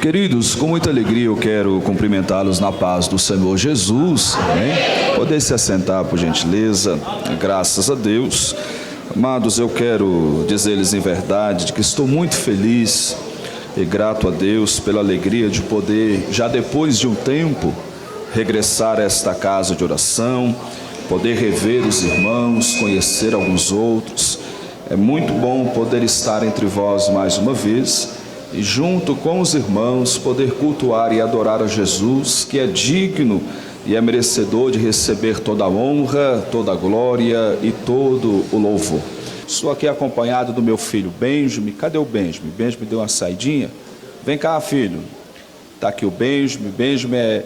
Queridos, com muita alegria eu quero cumprimentá-los na paz do Senhor Jesus. Amém? Poder se assentar, por gentileza, graças a Deus. Amados, eu quero dizer-lhes em verdade de que estou muito feliz e grato a Deus pela alegria de poder, já depois de um tempo, regressar a esta casa de oração, poder rever os irmãos, conhecer alguns outros. É muito bom poder estar entre vós mais uma vez e junto com os irmãos poder cultuar e adorar a Jesus, que é digno e é merecedor de receber toda a honra, toda a glória e todo o louvor. Estou aqui acompanhado do meu filho Benjamin. Cadê o Benjamin? Benjamin deu uma saidinha. Vem cá, filho. Está aqui o Benjamin. Benjamin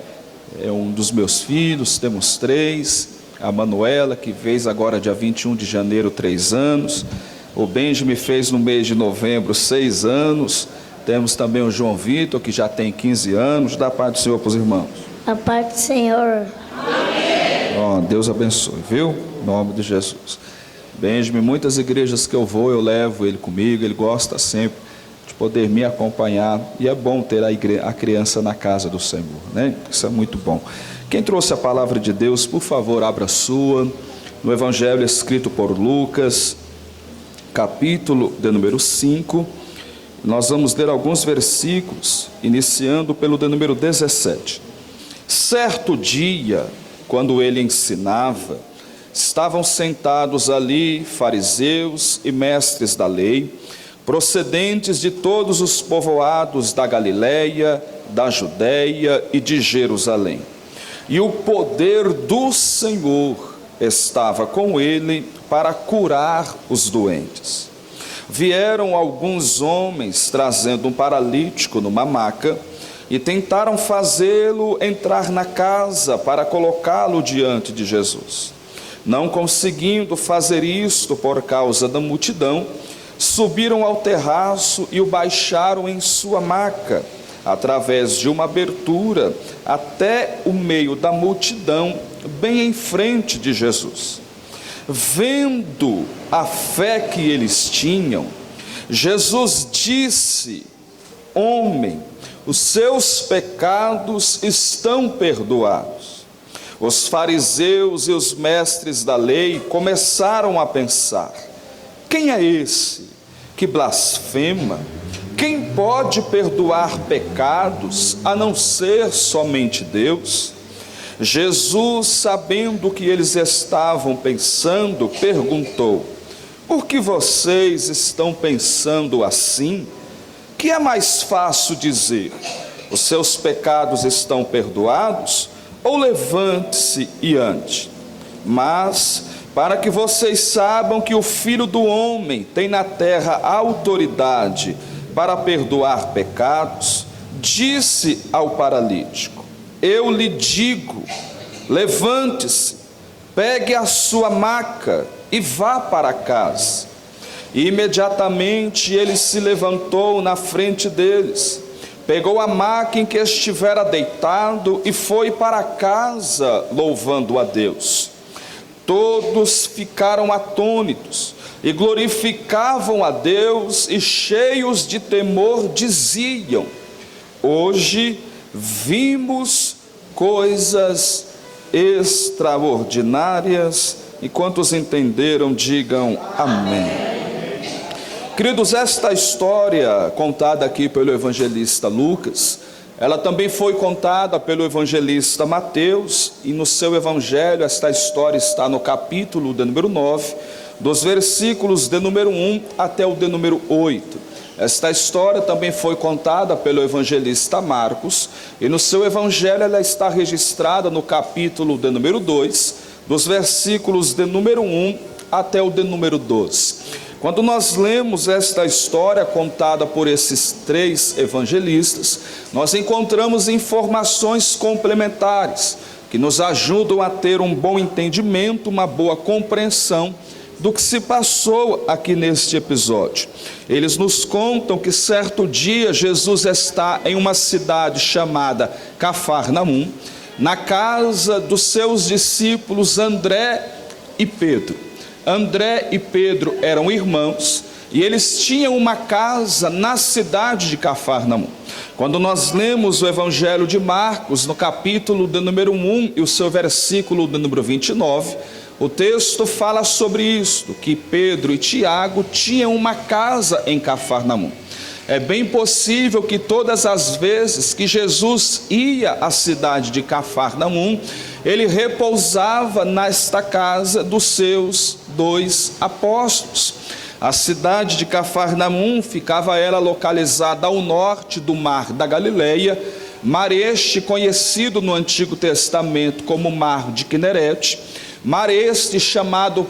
é um dos meus filhos, temos 3. A Manuela, que fez agora dia 21 de janeiro 3 anos. O Benjamin fez no mês de novembro 6 anos. Temos também o João Vitor, que já tem 15 anos. Dá a paz do Senhor para os irmãos. A paz do Senhor. Amém. Deus abençoe, viu? Em nome de Jesus. Benjamin, muitas igrejas que eu vou, eu levo ele comigo. Ele gosta sempre de poder me acompanhar. E é bom ter a criança na casa do Senhor, né? Isso é muito bom. Quem trouxe a palavra de Deus, por favor, abra a sua. No Evangelho escrito por Lucas, capítulo de número 5. Nós vamos ler alguns versículos, iniciando pelo de número 17. Certo dia, quando ele ensinava, estavam sentados ali fariseus e mestres da lei, procedentes de todos os povoados da Galileia, da Judeia e de Jerusalém. E o poder do Senhor estava com ele para curar os doentes. Vieram alguns homens trazendo um paralítico numa maca e tentaram fazê-lo entrar na casa para colocá-lo diante de Jesus. Não conseguindo fazer isto por causa da multidão, subiram ao terraço e o baixaram em sua maca, através de uma abertura, até o meio da multidão, bem em frente de Jesus. Vendo a fé que eles tinham, Jesus disse: homem, os seus pecados estão perdoados. Os fariseus e os mestres da lei começaram a pensar: quem é esse que blasfema? Quem pode perdoar pecados a não ser somente Deus? Jesus, sabendo o que eles estavam pensando, perguntou: por que vocês estão pensando assim? Que é mais fácil dizer: os seus pecados estão perdoados, ou levante-se e ande? Mas, para que vocês saibam que o Filho do Homem tem na terra autoridade para perdoar pecados, disse ao paralítico: eu lhe digo, levante-se, pegue a sua maca e vá para casa. E imediatamente ele se levantou na frente deles, pegou a maca em que estivera deitado e foi para casa, louvando a Deus. Todos ficaram atônitos e glorificavam a Deus, e cheios de temor diziam: hoje vimos coisas extraordinárias. E quantos entenderam, digam amém. Queridos, esta história contada aqui pelo evangelista Lucas, ela também foi contada pelo evangelista Mateus, e no seu evangelho esta história está no capítulo de número 9, dos versículos de número 1 até o de número 8. Esta história também foi contada pelo evangelista Marcos, e no seu evangelho ela está registrada no capítulo de número 2, dos versículos de número 1 até o de número 12. Quando nós lemos esta história contada por esses 3 evangelistas, nós encontramos informações complementares que nos ajudam a ter um bom entendimento, uma boa compreensão do que se passou aqui neste episódio. Eles nos contam que certo dia Jesus está em uma cidade chamada Cafarnaum, na casa dos seus discípulos André e Pedro. André e Pedro eram irmãos e eles tinham uma casa na cidade de Cafarnaum. Quando nós lemos o Evangelho de Marcos, no capítulo de número 1 e o seu versículo de número 29, o texto fala sobre isto, que Pedro e Tiago tinham uma casa em Cafarnaum. É bem possível que todas as vezes que Jesus ia à cidade de Cafarnaum, ele repousava nesta casa dos seus 2 apóstolos. A cidade de Cafarnaum ficava ela localizada ao norte do mar da Galileia, mar este conhecido no Antigo Testamento como mar de Quinerete, mar este chamado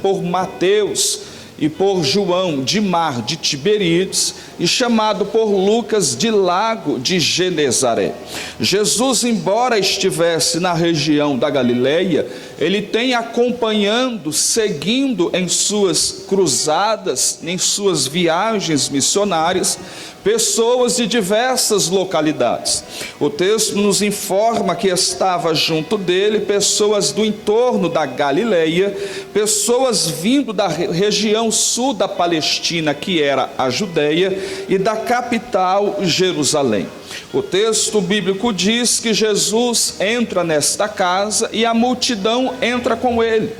por Mateus e por João de mar de Tiberíades, e chamado por Lucas de lago de Genezaré. Jesus, embora estivesse na região da Galileia, ele tem acompanhando, seguindo em suas cruzadas, em suas viagens missionárias, pessoas de diversas localidades. O texto nos informa que estava junto dele pessoas do entorno da Galileia, pessoas vindo da região sul da Palestina, que era a Judeia, e da capital Jerusalém. O texto bíblico diz que Jesus entra nesta casa e a multidão entra com ele.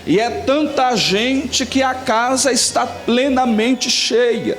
E é tanta gente que a casa está plenamente cheia.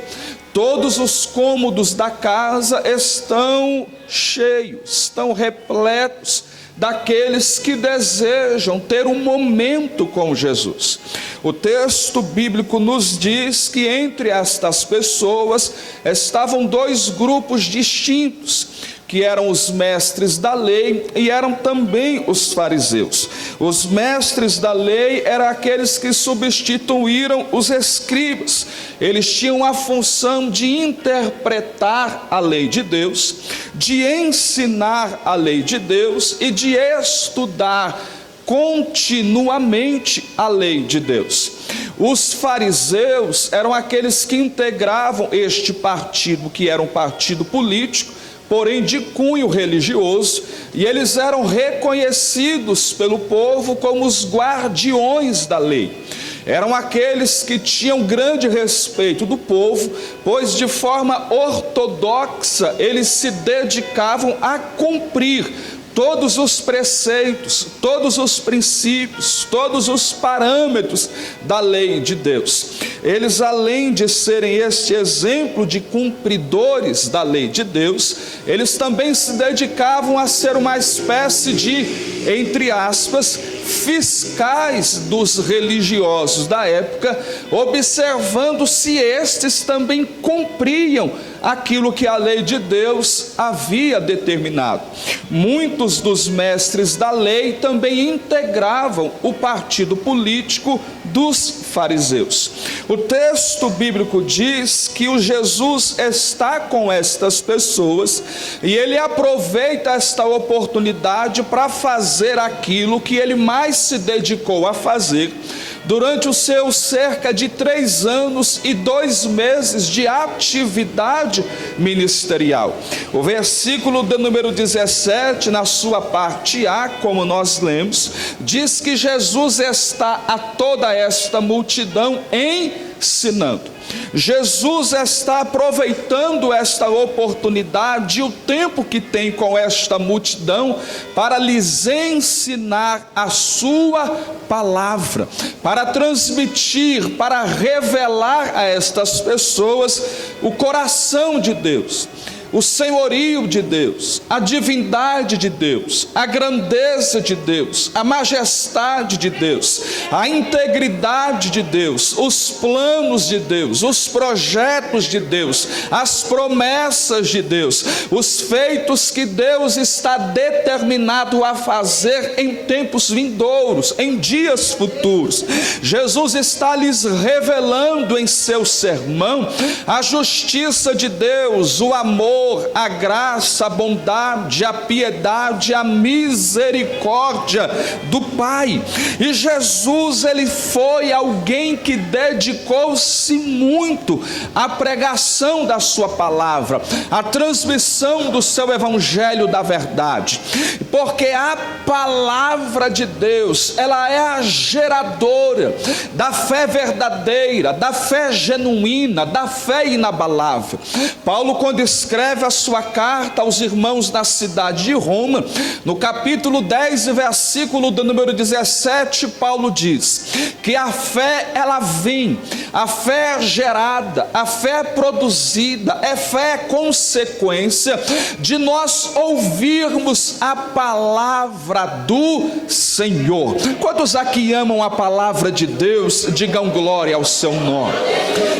Todos os cômodos da casa estão cheios, estão repletos daqueles que desejam ter um momento com Jesus. O texto bíblico nos diz que entre estas pessoas estavam 2 grupos distintos, que eram os mestres da lei e eram também os fariseus. Os mestres da lei eram aqueles que substituíram os escribas. Eles tinham a função de interpretar a lei de Deus, de ensinar a lei de Deus e de estudar continuamente a lei de Deus. Os fariseus eram aqueles que integravam este partido, que era um partido político, porém de cunho religioso, e eles eram reconhecidos pelo povo como os guardiões da lei. Eram aqueles que tinham grande respeito do povo, pois de forma ortodoxa eles se dedicavam a cumprir todos os preceitos, todos os princípios, todos os parâmetros da lei de Deus. Eles, além de serem este exemplo de cumpridores da lei de Deus, eles também se dedicavam a ser uma espécie de, entre aspas, fiscais dos religiosos da época, observando se estes também cumpriam aquilo que a lei de Deus havia determinado. Muitos dos mestres da lei também integravam o partido político dos fariseus. O texto bíblico diz que o Jesus está com estas pessoas e ele aproveita esta oportunidade para fazer aquilo que ele mais se dedicou a fazer durante os seus cerca de 3 anos e 2 meses de atividade ministerial. O versículo de número 17, na sua parte A, como nós lemos, diz que Jesus está a toda esta multidão ensinando. Jesus está aproveitando esta oportunidade e o tempo que tem com esta multidão para lhes ensinar a sua palavra, para transmitir, para revelar a estas pessoas o coração de Deus, o senhorio de Deus, a divindade de Deus, a grandeza de Deus, a majestade de Deus, a integridade de Deus, os planos de Deus, os projetos de Deus, as promessas de Deus, os feitos que Deus está determinado a fazer em tempos vindouros, em dias futuros. Jesus está lhes revelando em seu sermão a justiça de Deus, o amor, a graça, a bondade, a piedade, a misericórdia do Pai. E Jesus, ele foi alguém que dedicou-se muito à pregação da sua palavra, à transmissão do seu evangelho da verdade, porque a palavra de Deus, ela é a geradora da fé verdadeira, da fé genuína, da fé inabalável. Paulo, quando escreve escreve a sua carta aos irmãos da cidade de Roma, no capítulo 10, versículo do número 17, Paulo diz que a fé, ela vem, a fé é gerada, a fé é produzida, a fé é consequência de nós ouvirmos a palavra do Senhor. Quantos aqui amam a palavra de Deus, digam glória ao seu nome.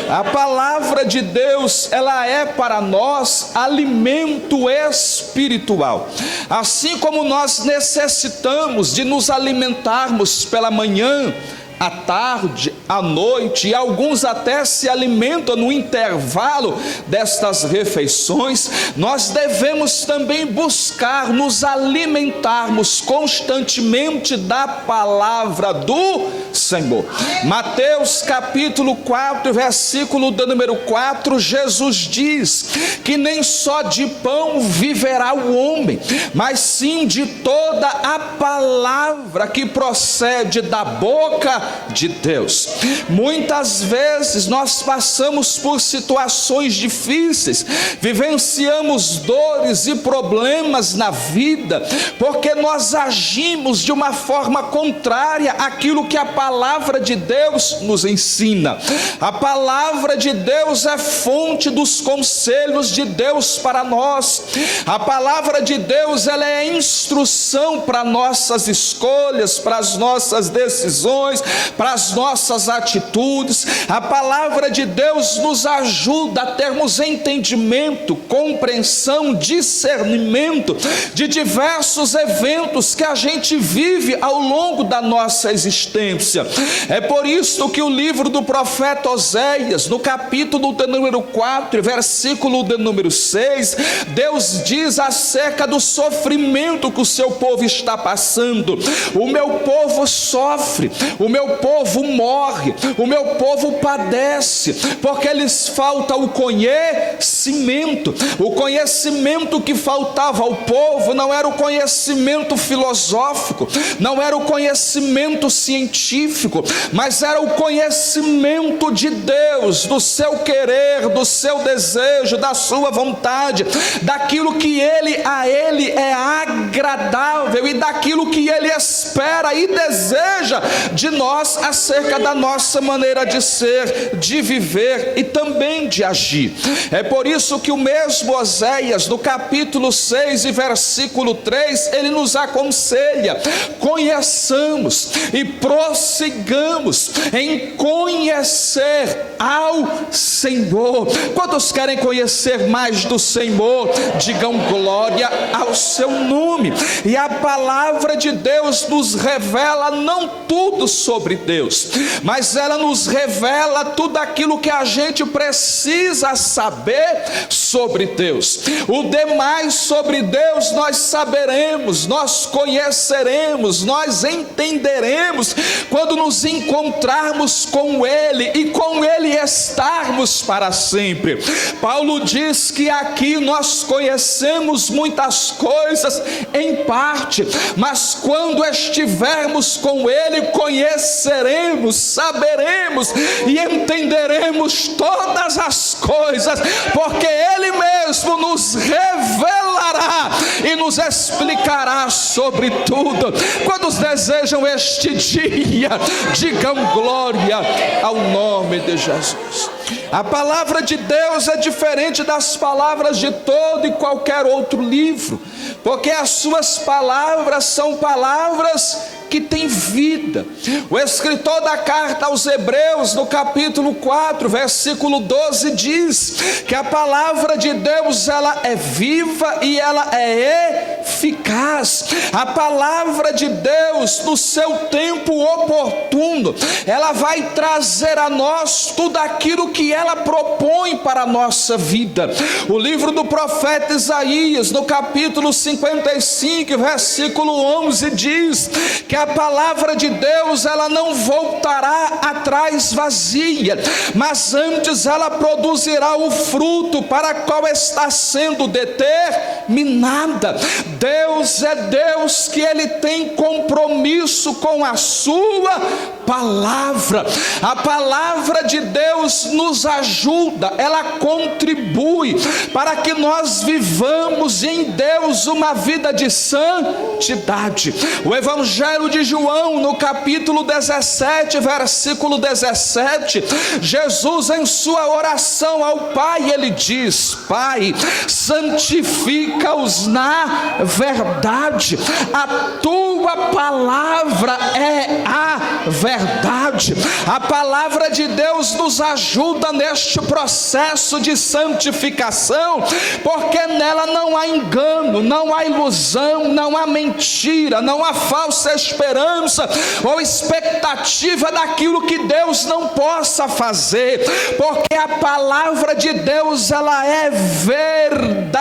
A palavra de Deus, ela é para nós alimento espiritual. Assim como nós necessitamos de nos alimentarmos pela manhã, à tarde, à noite, e alguns até se alimentam no intervalo destas refeições, nós devemos também buscar nos alimentarmos constantemente da palavra do Senhor. Mateus capítulo 4, versículo do número 4, Jesus diz que nem só de pão viverá o homem, mas sim de toda a palavra que procede da boca de Deus. Muitas vezes nós passamos por situações difíceis, vivenciamos dores e problemas na vida, porque nós agimos de uma forma contrária àquilo que a palavra de Deus nos ensina. A palavra de Deus é fonte dos conselhos de Deus para nós. A palavra de Deus, ela é instrução para nossas escolhas, para as nossas decisões, para as nossas atitudes. A palavra de Deus nos ajuda a termos entendimento, compreensão, discernimento de diversos eventos que a gente vive ao longo da nossa existência. É por isso que o livro do profeta Oséias, no capítulo de número 4, versículo de número 6, Deus diz acerca do sofrimento que o seu povo está passando. O meu povo sofre, o meu povo morre, o meu povo padece, porque lhes falta o conhecimento. O conhecimento que faltava ao povo não era o conhecimento filosófico, não era o conhecimento científico, mas era o conhecimento de Deus, do seu querer, do seu desejo, da sua vontade, daquilo que a Ele é agradável e daquilo que Ele espera e deseja de nós acerca da nossa maneira de ser, de viver e também de agir. É por isso que o mesmo Oséias, no capítulo 6 e versículo 3, ele nos aconselha: conheçamos e prossigamos em conhecer ao Senhor. Quantos querem conhecer mais do Senhor? Digam glória ao seu nome. E a palavra de Deus nos revela não tudo sobre Deus, mas ela nos revela tudo aquilo que a gente precisa saber sobre Deus. O demais sobre Deus nós saberemos, nós conheceremos, nós entenderemos quando nos encontrarmos com Ele e com Ele estarmos para sempre. Paulo diz que aqui nós conhecemos muitas coisas em parte, mas quando estivermos com Ele, conheceremos, saberemos e entenderemos todas as coisas, porque Ele mesmo nos revelará e nos explicará sobre tudo. Quantos desejam este dia? Digam glória ao nome de Jesus. A palavra de Deus é diferente das palavras de todo e qualquer outro livro, porque as suas palavras são palavras que têm vida. O escritor da carta aos Hebreus, no capítulo 4, versículo 12, diz que a palavra de Deus, ela é viva e ela é eficaz. A palavra de Deus, no seu tempo oportuno, ela vai trazer a nós tudo aquilo que ela propõe para a nossa vida. O livro do profeta Isaías, no capítulo 55, versículo 11, diz que a palavra de Deus, ela não voltará atrás vazia, mas antes ela produzirá o fruto para qual está sendo determinada. Deus é Deus que Ele tem compromisso com a sua palavra. A palavra de Deus nos ajuda, ela contribui para que nós vivamos em Deus uma vida de santidade. O Evangelho de João, no capítulo 17, versículo 17, Jesus, em sua oração ao Pai, ele diz: Pai, santifica-os na verdade, a tua palavra é a verdade. A palavra de Deus nos ajuda neste processo de santificação, porque nela não há engano, não há ilusão, não há mentira, não há falsa esperança ou expectativa daquilo que Deus não possa fazer, porque a palavra de Deus, ela é verdadeira,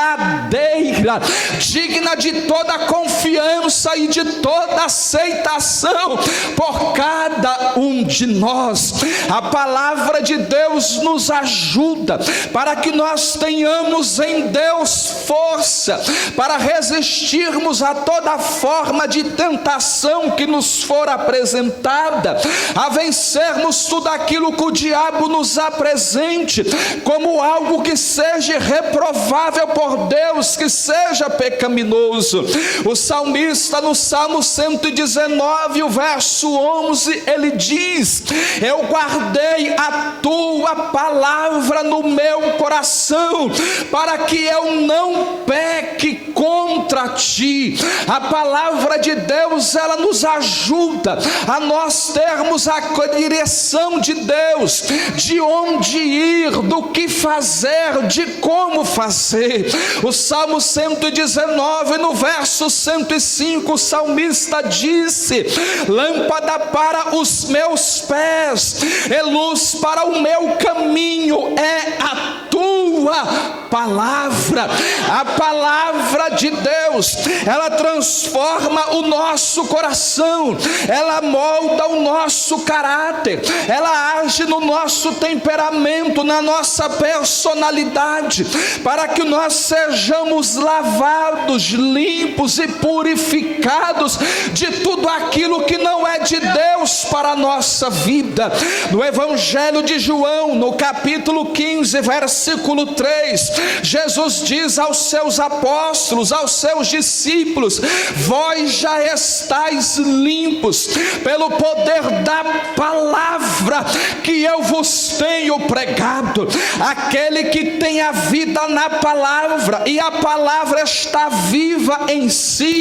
digna de toda confiança e de toda aceitação por cada um de nós. A palavra de Deus nos ajuda para que nós tenhamos em Deus força para resistirmos a toda forma de tentação que nos for apresentada, a vencermos tudo aquilo que o diabo nos apresente como algo que seja reprovável por Deus, que seja pecaminoso. O salmista, no Salmo 119, o verso 11, ele diz: eu guardei a tua palavra no meu coração, para que eu não peque contra ti. A palavra de Deus, ela nos ajuda a nós termos a direção de Deus, de onde ir, do que fazer, de como fazer. O Salmo 119, no verso 105, o salmista disse: lâmpada para os meus pés e luz para o meu caminho é a tua palavra. A palavra de Deus, ela transforma o nosso coração, ela molda o nosso caráter, ela age no nosso temperamento, na nossa personalidade, para que nós sejamos lavados, limpos e purificados de tudo aquilo que não é de Deus para a nossa vida. No Evangelho de João, no capítulo 15, versículo 3, Jesus diz aos seus apóstolos, aos seus discípulos: vós já estáis limpos pelo poder da palavra que eu vos tenho pregado. Aquele que tem a vida na palavra e a palavra está viva em si,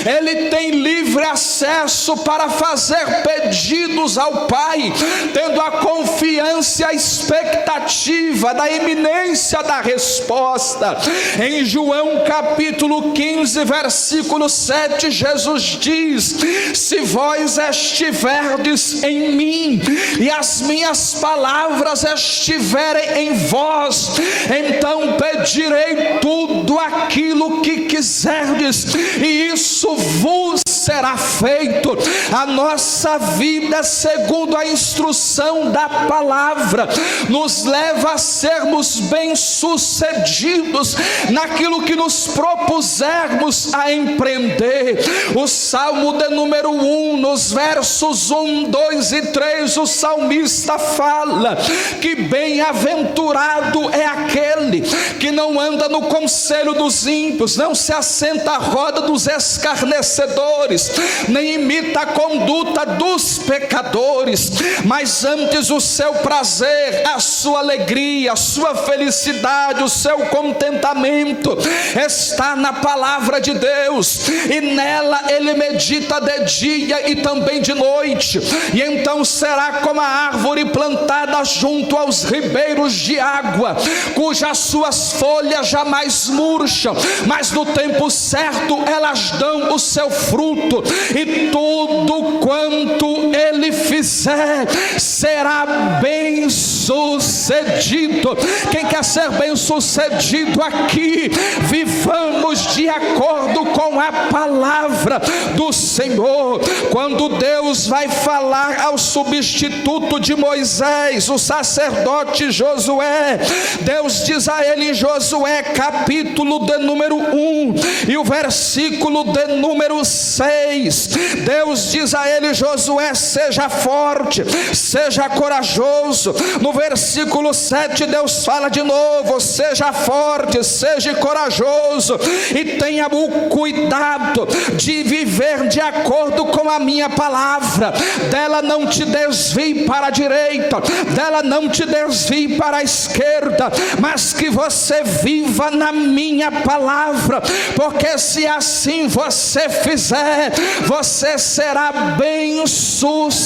ele tem livre acesso para fazer pedidos ao Pai, tendo a confiança e a expectativa da iminência da resposta. Em João capítulo 15, versículo 7, Jesus diz: se vós estiverdes em mim e as minhas palavras estiverem em vós, então pedirei tudo aquilo que quiserdes e isso vos será feito. A nossa vida, segundo a instrução da palavra, nos leva a sermos bem-sucedidos naquilo que nos propusermos a empreender. O Salmo de número 1, nos versos 1, 2 e 3, o salmista fala que bem-aventurado é aquele que não anda no conselho dos ímpios, não se assenta à roda dos escarnecedores, nem imita a conduta dos pecadores, mas antes o seu prazer, a sua alegria, a sua felicidade, o seu contentamento está na palavra de Deus, e nela ele medita de dia e também de noite, e então será como a árvore plantada junto aos ribeiros de água, cujas suas folhas jamais murcham, mas no tempo certo elas dão o seu fruto, e tudo quanto ele fizer será bem sucedido. Quem quer ser bem sucedido aqui, vivamos de acordo com a palavra palavra do Senhor. Quando Deus vai falar ao substituto de Moisés, o sacerdote Josué, Deus diz a ele em Josué capítulo de número 1 e o versículo de número 6, Deus diz a ele: Josué, seja forte, seja corajoso. No versículo 7 Deus fala de novo: seja forte, seja corajoso e tenha o cuidado de viver de acordo com a minha palavra, dela não te desvie para a direita, dela não te desvie para a esquerda, mas que você viva na minha palavra, porque se assim você fizer, você será bem sucedido.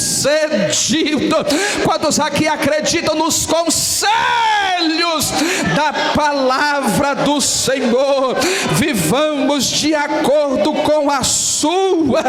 Quantos aqui acreditam nos conselhos da palavra do Senhor? Vivamos de acordo com a sua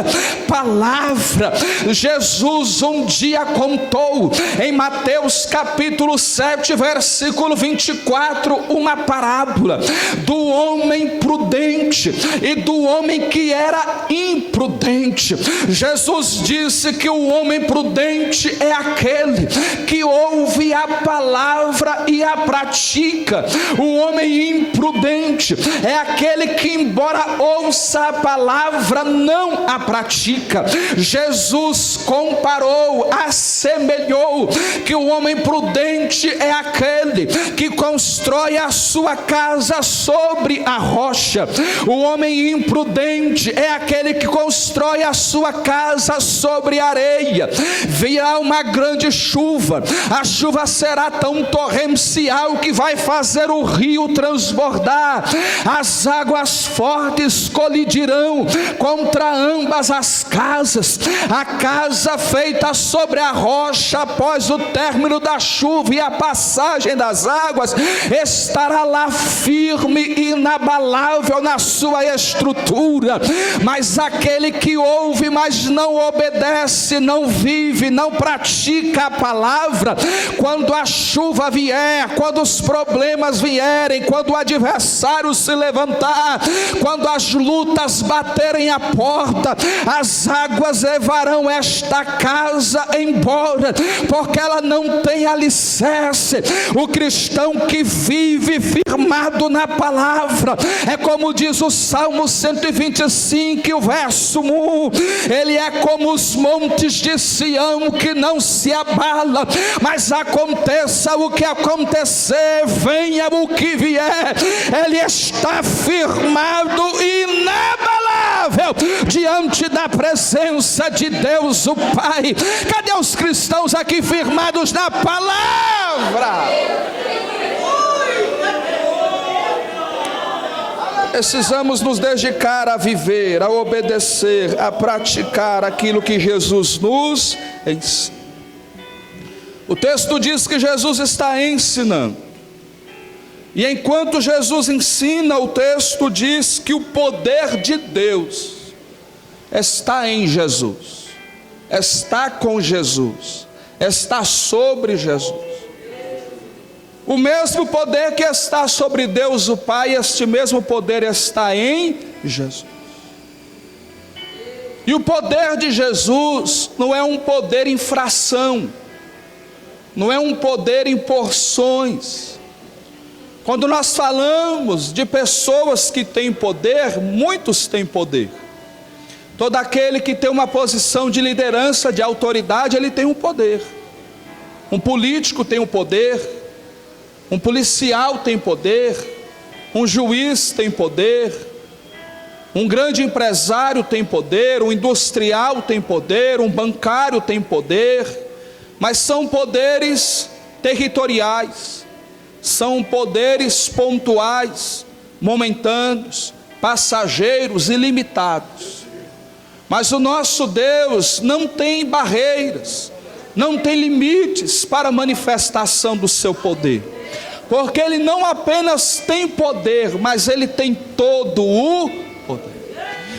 palavra. Jesus um dia contou em Mateus capítulo 7 versículo 24 uma parábola do homem prudente e do homem que era imprudente. Jesus disse que o homem prudente é aquele que ouve a palavra e a pratica. O homem imprudente é aquele que, embora ouça a palavra, não a pratica. Jesus comparou, assemelhou que o homem prudente é aquele que constrói a sua casa sobre a rocha. O homem imprudente é aquele que constrói a sua casa sobre a areia. Virá uma grande chuva, a chuva será tão torrencial que vai fazer o rio transbordar, as águas fortes colidirão contra ambas as casas. A casa feita sobre a rocha, após o término da chuva e a passagem das águas, estará lá firme e inabalável na sua estrutura. Mas aquele que ouve, mas não obedece, não vive, não pratica a palavra, quando a chuva vier, quando os problemas vierem, quando o adversário se levantar, quando as lutas baterem a porta, as águas levarão esta casa embora, porque ela não tem alicerce. O cristão que vive firmado na palavra é como diz o Salmo 125, o verso 1, ele é como os montes de Sião que não se abala, mas aconteça o que acontecer, venha o que vier, ele está firmado e inabalável diante da presença de Deus o Pai. Cadê os cristãos aqui firmados na palavra? Precisamos nos dedicar a viver, a obedecer, a praticar aquilo que Jesus nos ensina. O texto diz que Jesus está ensinando. E enquanto Jesus ensina, o texto diz que o poder de Deus está em Jesus, está com Jesus, está sobre Jesus. O mesmo poder que está sobre Deus o Pai, este mesmo poder está em Jesus. E o poder de Jesus não é um poder em fração, não é um poder em porções. Quando nós falamos de pessoas que têm poder, muitos têm poder. Todo aquele que tem uma posição de liderança, de autoridade, ele tem um poder. Um político tem um poder, um policial tem poder, um juiz tem poder, um grande empresário tem poder, um industrial tem poder, um bancário tem poder, mas são poderes territoriais, são poderes pontuais, momentâneos, passageiros e limitados. Mas o nosso Deus não tem barreiras, não tem limites para a manifestação do seu poder, porque Ele não apenas tem poder, mas Ele tem todo o poder.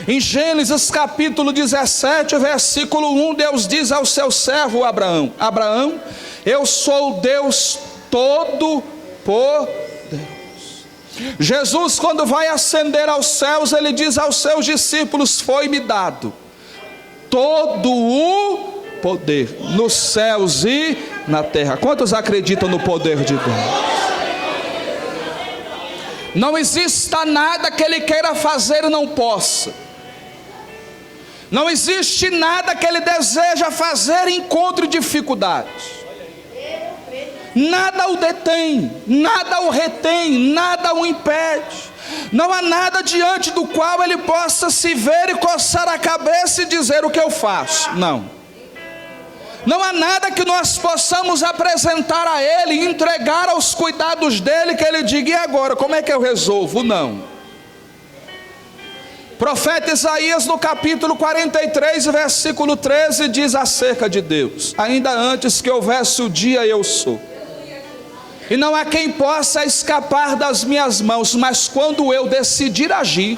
Em Gênesis capítulo 17, versículo 1, Deus diz ao seu servo Abraão: eu sou o Deus Todo-Poderoso. Jesus, quando vai ascender aos céus, ele diz aos seus discípulos: foi-me dado todo o poder nos céus e na terra. Quantos acreditam no poder de Deus? Não exista nada que ele queira fazer e não possa. Não existe nada que ele deseja fazer e encontre dificuldades. Nada o detém, nada o retém, nada o impede. Não há nada diante do qual ele possa se ver e coçar a cabeça e dizer: o que eu faço? Não. Não há nada que nós possamos apresentar a ele, entregar aos cuidados dele, que ele diga: e agora, como é que eu resolvo? Não. Profeta Isaías, no capítulo 43, versículo 13, diz acerca de Deus: ainda antes que houvesse o dia, eu sou, e não há quem possa escapar das minhas mãos. Mas quando eu decidir agir,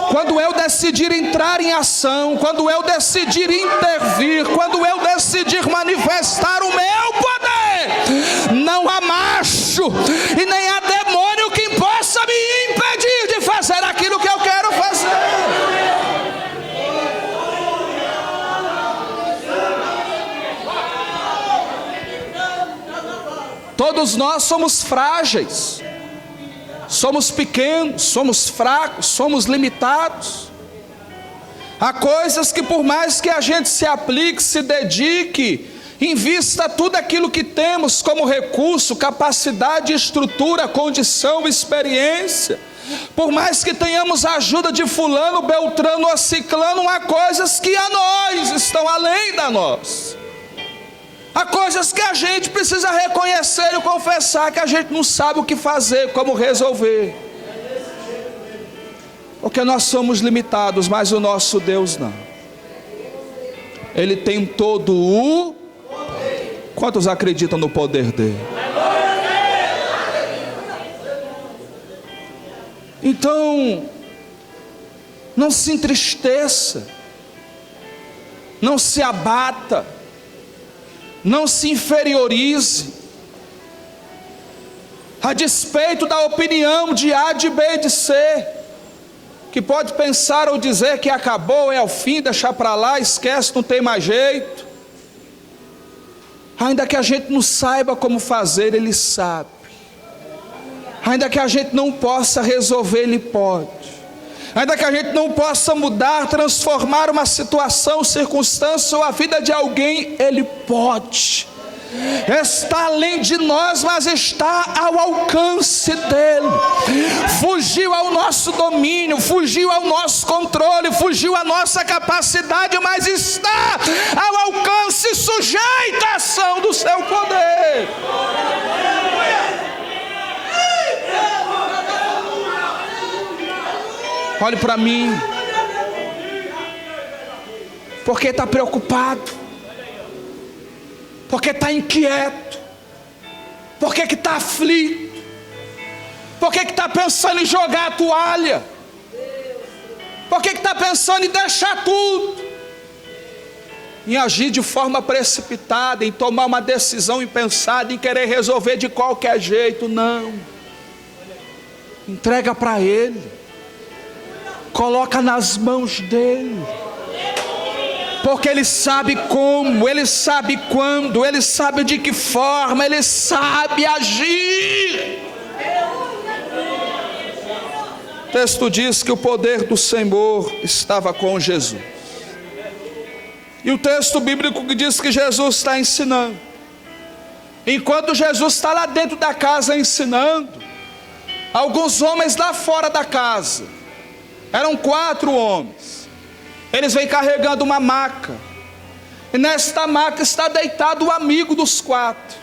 quando eu decidir entrar em ação, quando eu decidir intervir, quando eu decidir manifestar o meu poder, não há macho e nem há demônio que possa me impedir de fazer aquilo que eu quero fazer. Todos nós somos frágeis, somos pequenos, somos fracos, somos limitados. Há coisas que, por mais que a gente se aplique, se dedique, invista tudo aquilo que temos como recurso, capacidade, estrutura, condição, experiência, por mais que tenhamos a ajuda de fulano, beltrano ou ciclano, há coisas que a nós estão além da nós. Há coisas que a gente precisa reconhecer e confessar que a gente não sabe o que fazer, como resolver. Porque nós somos limitados, mas o nosso Deus não. Ele tem todo o poder. Quantos acreditam no poder dele? Então, não se entristeça, não se abata, não se inferiorize, a despeito da opinião de A, de B e de C, que pode pensar ou dizer que acabou, é o fim, deixar para lá, esquece, não tem mais jeito. Ainda que a gente não saiba como fazer, Ele sabe. Ainda que a gente não possa resolver, Ele pode. Ainda que a gente não possa mudar, transformar uma situação, circunstância ou a vida de alguém, Ele pode. Está além de nós, mas está ao alcance dele. Fugiu ao nosso domínio, fugiu ao nosso controle, fugiu à nossa capacidade, mas está ao alcance e sujeita à ação do seu poder. Olhe para mim. Porque está preocupado? Porque está inquieto? Por que está aflito? Por que está pensando em jogar a toalha? Por que está pensando em deixar tudo? Em agir de forma precipitada, em tomar uma decisão impensada, em querer resolver de qualquer jeito? Não. Entrega para Ele. Coloca nas mãos dele. Porque Ele sabe como, Ele sabe quando, Ele sabe de que forma, Ele sabe agir. O texto diz que o poder do Senhor estava com Jesus. E o texto bíblico diz que Jesus está ensinando. Enquanto Jesus está lá dentro da casa ensinando, alguns homens lá fora da casa, eram 4 homens, eles vêm carregando uma maca, e nesta maca está deitado o amigo dos 4,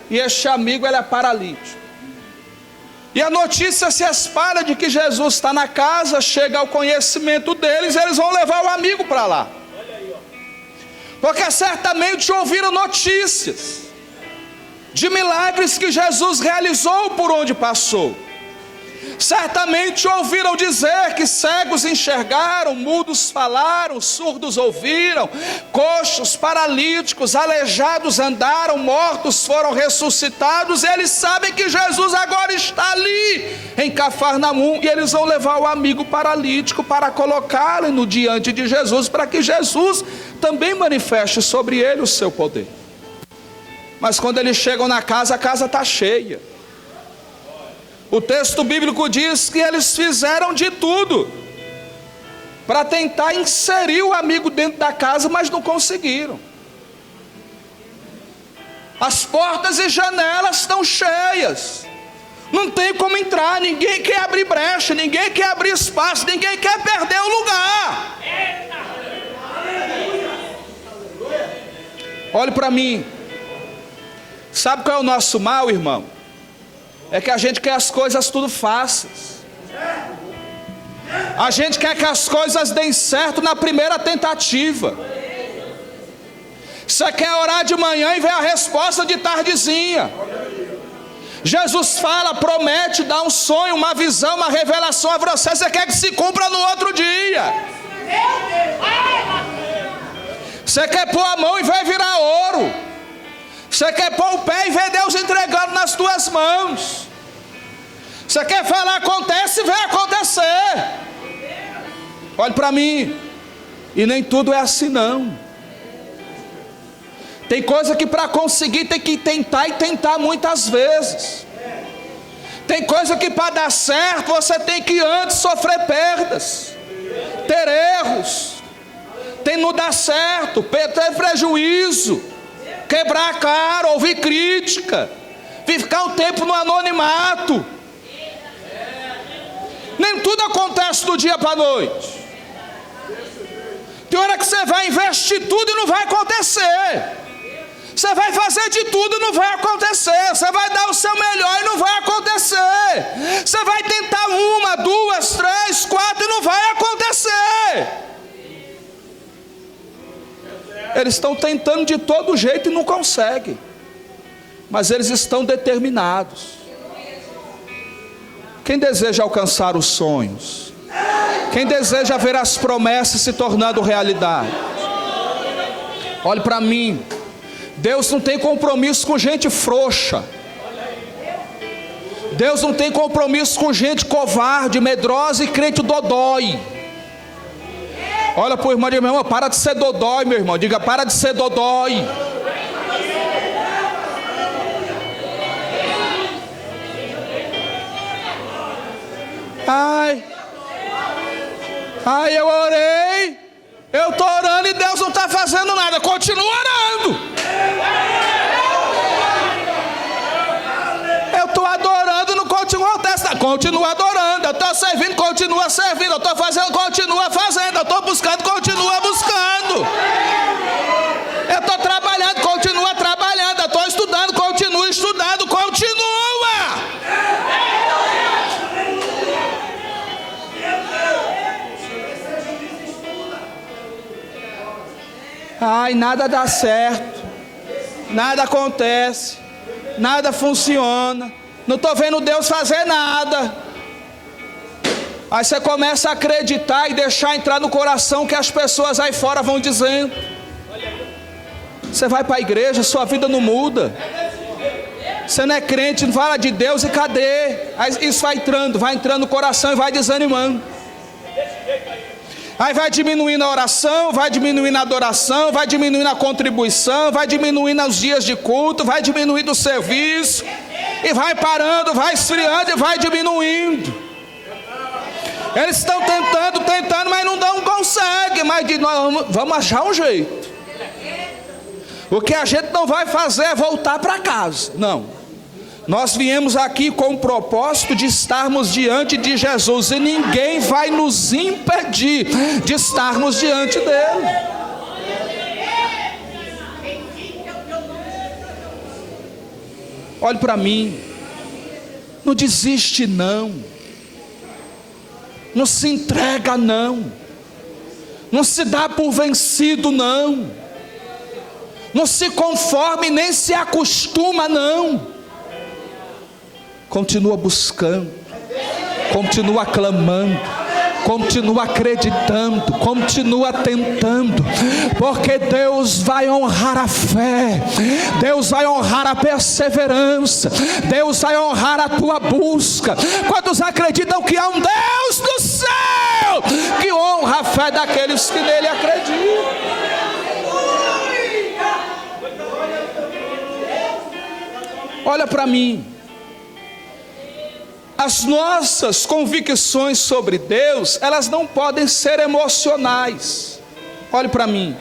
e este amigo ele é paralítico. E a notícia se espalha de que Jesus está na casa, chega ao conhecimento deles, eles vão levar o amigo para lá, porque certamente ouviram notícias de milagres que Jesus realizou por onde passou. Certamente ouviram dizer que cegos enxergaram, mudos falaram, surdos ouviram, coxos, paralíticos, aleijados andaram, mortos foram ressuscitados. Eles sabem que Jesus agora está ali em Cafarnaum, e eles vão levar o amigo paralítico para colocá-lo no diante de Jesus, para que Jesus também manifeste sobre ele o seu poder. Mas quando eles chegam na casa, a casa está cheia. O texto bíblico diz que eles fizeram de tudo para tentar inserir o amigo dentro da casa, mas não conseguiram. As portas e janelas estão cheias, não tem como entrar, ninguém quer abrir brecha, ninguém quer abrir espaço, ninguém quer perder o lugar. Olhe para mim. Sabe qual é o nosso mal, irmão? É que a gente quer as coisas tudo fáceis. A gente quer que as coisas deem certo na primeira tentativa. Você quer orar de manhã e ver a resposta de tardezinha. Jesus fala, promete, dá um sonho, uma visão, uma revelação a você. Você quer que se cumpra no outro dia. Você quer pôr a mão e ver virar ouro. Você quer pôr o pé e ver Deus entregando nas tuas mãos. Você quer falar acontece e ver acontecer. Olhe para mim. E nem tudo é assim não. Tem coisa que para conseguir tem que tentar e tentar muitas vezes. Tem coisa que para dar certo você tem que antes sofrer perdas, ter erros, tem não dar certo, ter prejuízo, quebrar a cara, ouvir crítica, ficar um tempo no anonimato. Nem tudo acontece do dia para a noite. Tem hora que você vai investir tudo e não vai acontecer. Você vai fazer de tudo e não vai acontecer. Você vai dar o seu melhor e não vai acontecer. Você vai tentar 1, 2, 3, 4 e não vai acontecer. Eles estão tentando de todo jeito e não conseguem. Mas eles estão determinados. Quem deseja alcançar os sonhos? Quem deseja ver as promessas se tornando realidade? Olhe para mim. Deus não tem compromisso com gente frouxa. Deus não tem compromisso com gente covarde, medrosa e crente dodói. Olha para o irmão e diga, meu irmão, para de ser dodói, meu irmão. Diga, para de ser dodói. Ai, eu orei, eu estou orando e Deus não está fazendo nada. Continua orando. Eu estou adorando e não continua acontecendo. Continua adorando. Eu estou servindo, continua servindo. Eu estou fazendo, continua fazendo. Eu estou buscando, continua buscando. Eu estou trabalhando, continua trabalhando. Eu estou estudando, continua estudando. Continua. Ai, nada dá certo, nada acontece, nada funciona, não estou vendo Deus fazer nada. Aí você começa a acreditar e deixar entrar no coração que as pessoas aí fora vão dizendo. Você vai para a igreja, sua vida não muda. Você não é crente, não fala de Deus e cadê? Aí isso vai entrando no coração e vai desanimando. Aí vai diminuindo a oração, vai diminuindo a adoração, vai diminuindo a contribuição, vai diminuindo os dias de culto, vai diminuindo o serviço, e vai parando, vai esfriando e vai diminuindo. Eles estão tentando, mas não conseguem. Mas nós vamos achar um jeito. O que a gente não vai fazer é voltar para casa. Não. Nós viemos aqui com o propósito de estarmos diante de Jesus, e ninguém vai nos impedir de estarmos diante dele. Olhe para mim, não desiste não, não se entrega não, não se dá por vencido não, não se conforme nem se acostuma não. Continua buscando, Continua clamando, continua acreditando, continua tentando, porque Deus vai honrar a fé, Deus vai honrar a perseverança, Deus vai honrar a tua busca. Quantos acreditam que há um Deus do céu que honra a fé daqueles que nele acreditam? Olha para mim. As nossas convicções sobre Deus, elas não podem ser emocionais. Olhe para mim.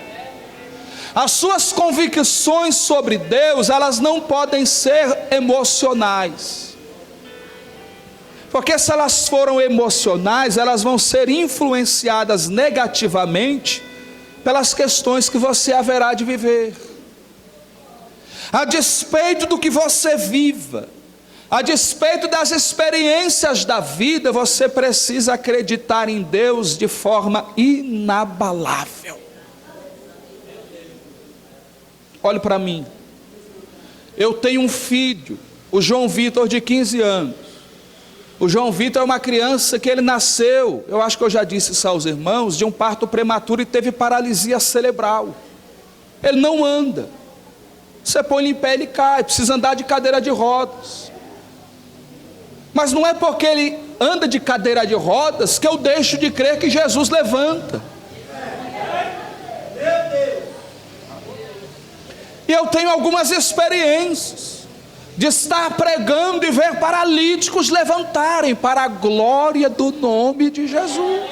As suas convicções sobre Deus, elas não podem ser emocionais. Porque se elas foram emocionais, elas vão ser influenciadas negativamente pelas questões que você haverá de viver. A despeito do que você viva, a despeito das experiências da vida, você precisa acreditar em Deus de forma inabalável. Olhe para mim. Eu tenho um filho, o João Vitor, de 15 anos. O João Vitor é uma criança que ele nasceu, eu acho que eu já disse isso aos irmãos, de um parto prematuro e teve paralisia cerebral. Ele não anda. Você põe ele em pé, ele cai, precisa andar de cadeira de rodas. Mas não é porque ele anda de cadeira de rodas que eu deixo de crer que Jesus levanta. E eu tenho algumas experiências de estar pregando e ver paralíticos levantarem para a glória do nome de Jesus.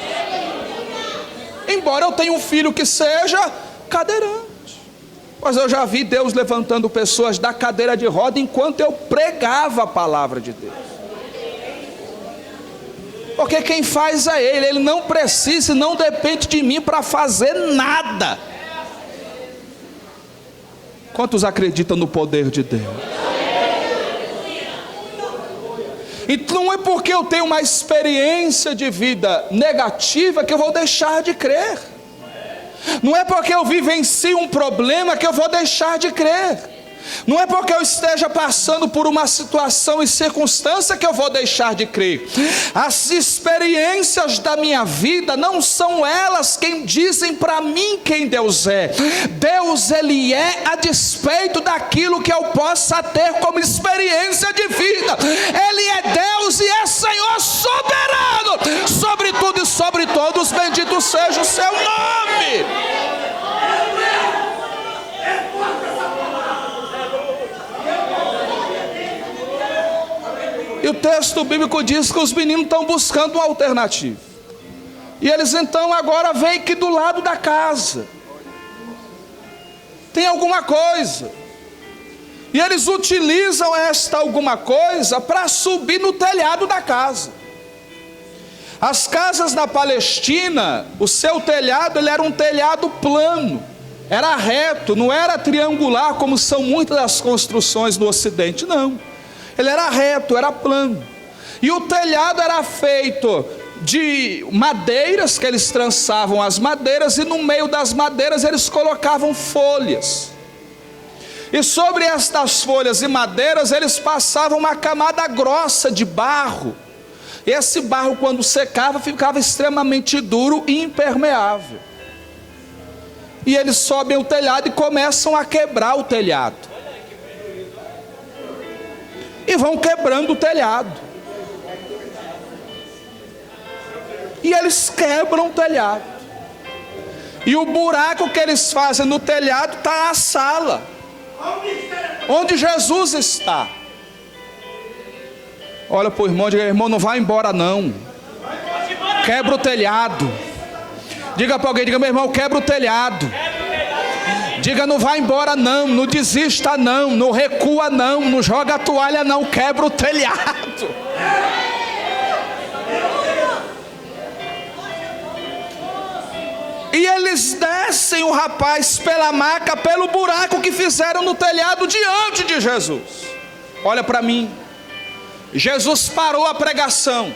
Embora eu tenha um filho que seja cadeirante, mas eu já vi Deus levantando pessoas da cadeira de roda enquanto eu pregava a palavra de Deus. Porque quem faz é Ele não precisa e não depende de mim para fazer nada. Quantos acreditam no poder de Deus? Então não é porque eu tenho uma experiência de vida negativa que eu vou deixar de crer. Não é porque eu vivencio um problema que eu vou deixar de crer. Não é porque eu esteja passando por uma situação e circunstância que eu vou deixar de crer. As experiências da minha vida não são elas quem dizem para mim quem Deus é. Deus, Ele é a despeito daquilo que eu possa ter como experiência de vida. Ele é Deus e é Senhor soberano sobre tudo e sobre todos. Bendito seja o seu nome. E o texto bíblico diz que os meninos estão buscando uma alternativa. E eles então agora veem que do lado da casa tem alguma coisa. E eles utilizam esta alguma coisa para subir no telhado da casa. As casas na Palestina, o seu telhado, ele era um telhado plano. Era reto, não era triangular como são muitas das construções no Ocidente, não. Ele era reto, era plano. E o telhado era feito de madeiras, que eles trançavam as madeiras, e no meio das madeiras eles colocavam folhas. E sobre estas folhas e madeiras eles passavam uma camada grossa de barro. E esse barro, quando secava, ficava extremamente duro e impermeável. E eles sobem o telhado e começam a quebrar o telhado. E vão quebrando o telhado. E eles quebram o telhado. E o buraco que eles fazem no telhado está na sala, onde Jesus está. Olha para o irmão e diga: irmão, não vai embora não. Quebra o telhado. Diga para alguém, diga: meu irmão, quebra o telhado. Diga: não vai embora não, não desista não, não recua não, não joga a toalha não, quebra o telhado. E eles descem o rapaz pela maca, pelo buraco que fizeram no telhado diante de Jesus. Olha para mim. Jesus parou a pregação.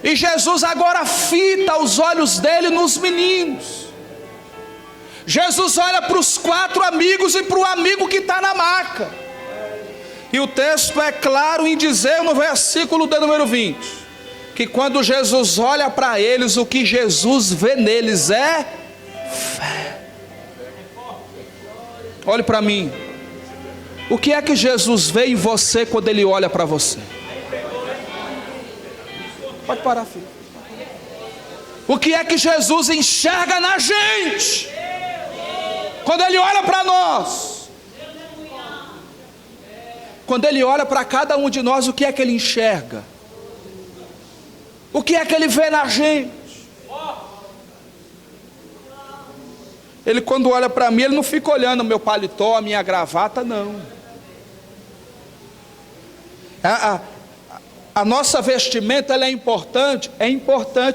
E Jesus agora fita os olhos dele nos meninos. Jesus olha para os 4 amigos e para o amigo que está na maca. E o texto é claro em dizer no versículo de número 20: que quando Jesus olha para eles, o que Jesus vê neles é fé. Olhe para mim. O que é que Jesus vê em você quando Ele olha para você? Pode parar, filho. O que é que Jesus enxerga na gente quando Ele olha para nós? Quando Ele olha para cada um de nós, o que é que Ele enxerga? O que é que Ele vê na gente? Ele, quando olha para mim, Ele não fica olhando o meu paletó, a minha gravata, não. A nossa vestimenta, ela é importante